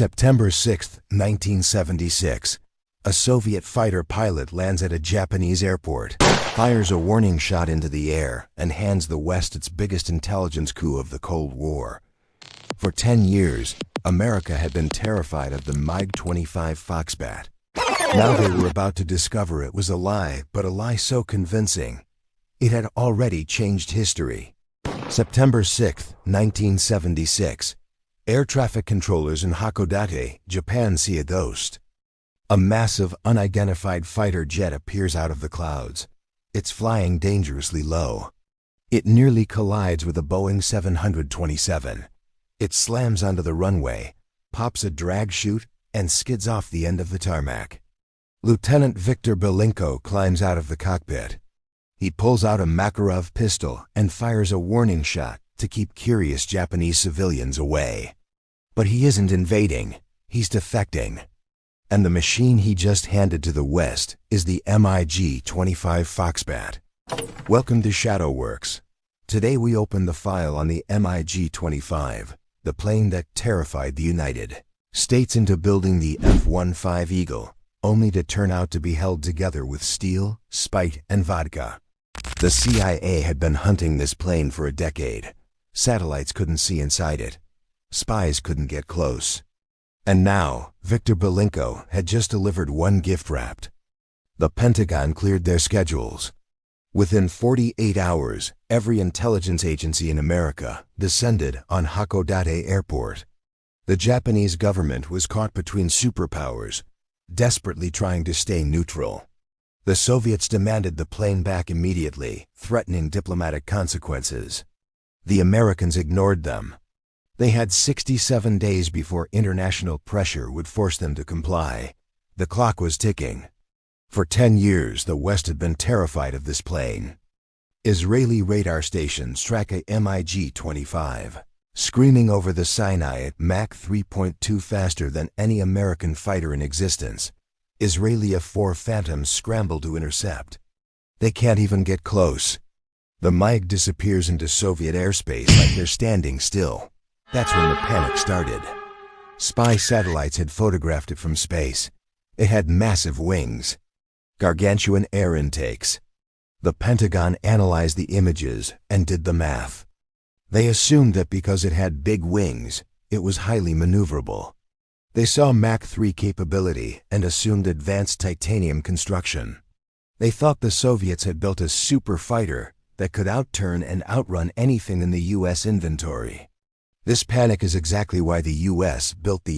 September 6, 1976. A Soviet fighter pilot lands at a Japanese airport, fires a warning shot into the air, and hands the West its biggest intelligence coup of the Cold War. For 10 years, America had been terrified of the MiG-25 Foxbat. Now they were about to discover it was a lie, but a lie so convincing, it had already changed history. September 6, 1976. Air traffic controllers in Hakodate, Japan see a ghost. A massive, unidentified fighter jet appears out of the clouds. It's flying dangerously low. It nearly collides with a Boeing 727. It slams onto the runway, pops a drag chute, and skids off the end of the tarmac. Lieutenant Viktor Belenko climbs out of the cockpit. He pulls out a Makarov pistol and fires a warning shot to keep curious Japanese civilians away. But he isn't invading, he's defecting. And the machine he just handed to the West is the MiG-25 Foxbat. Welcome to ShadowWorks. Today we open the file on the MiG-25, the plane that terrified the United States into building the F-15 Eagle, only to turn out to be held together with steel, spite, and vodka. The CIA had been hunting this plane for a decade. Satellites couldn't see inside it. Spies couldn't get close. And now, Viktor Belenko had just delivered one gift wrapped. The Pentagon cleared their schedules. Within 48 hours, every intelligence agency in America descended on Hakodate Airport. The Japanese government was caught between superpowers, desperately trying to stay neutral. The Soviets demanded the plane back immediately, threatening diplomatic consequences. The Americans ignored them. They had 67 days before international pressure would force them to comply. The clock was ticking. For 10 years, the West had been terrified of this plane. Israeli radar stations track a MiG-25, screaming over the Sinai at Mach 3.2 faster than any American fighter in existence. Israeli F-4 Phantoms scramble to intercept. They can't even get close. The MiG disappears into Soviet airspace like they're standing still. That's when the panic started. Spy satellites had photographed it from space. It had massive wings, gargantuan air intakes. The Pentagon analyzed the images and did the math. They assumed that because it had big wings, it was highly maneuverable. They saw Mach 3 capability and assumed advanced titanium construction. They thought the Soviets had built a super fighter that could outturn and outrun anything in the U.S. inventory. This panic is exactly why the U.S. built the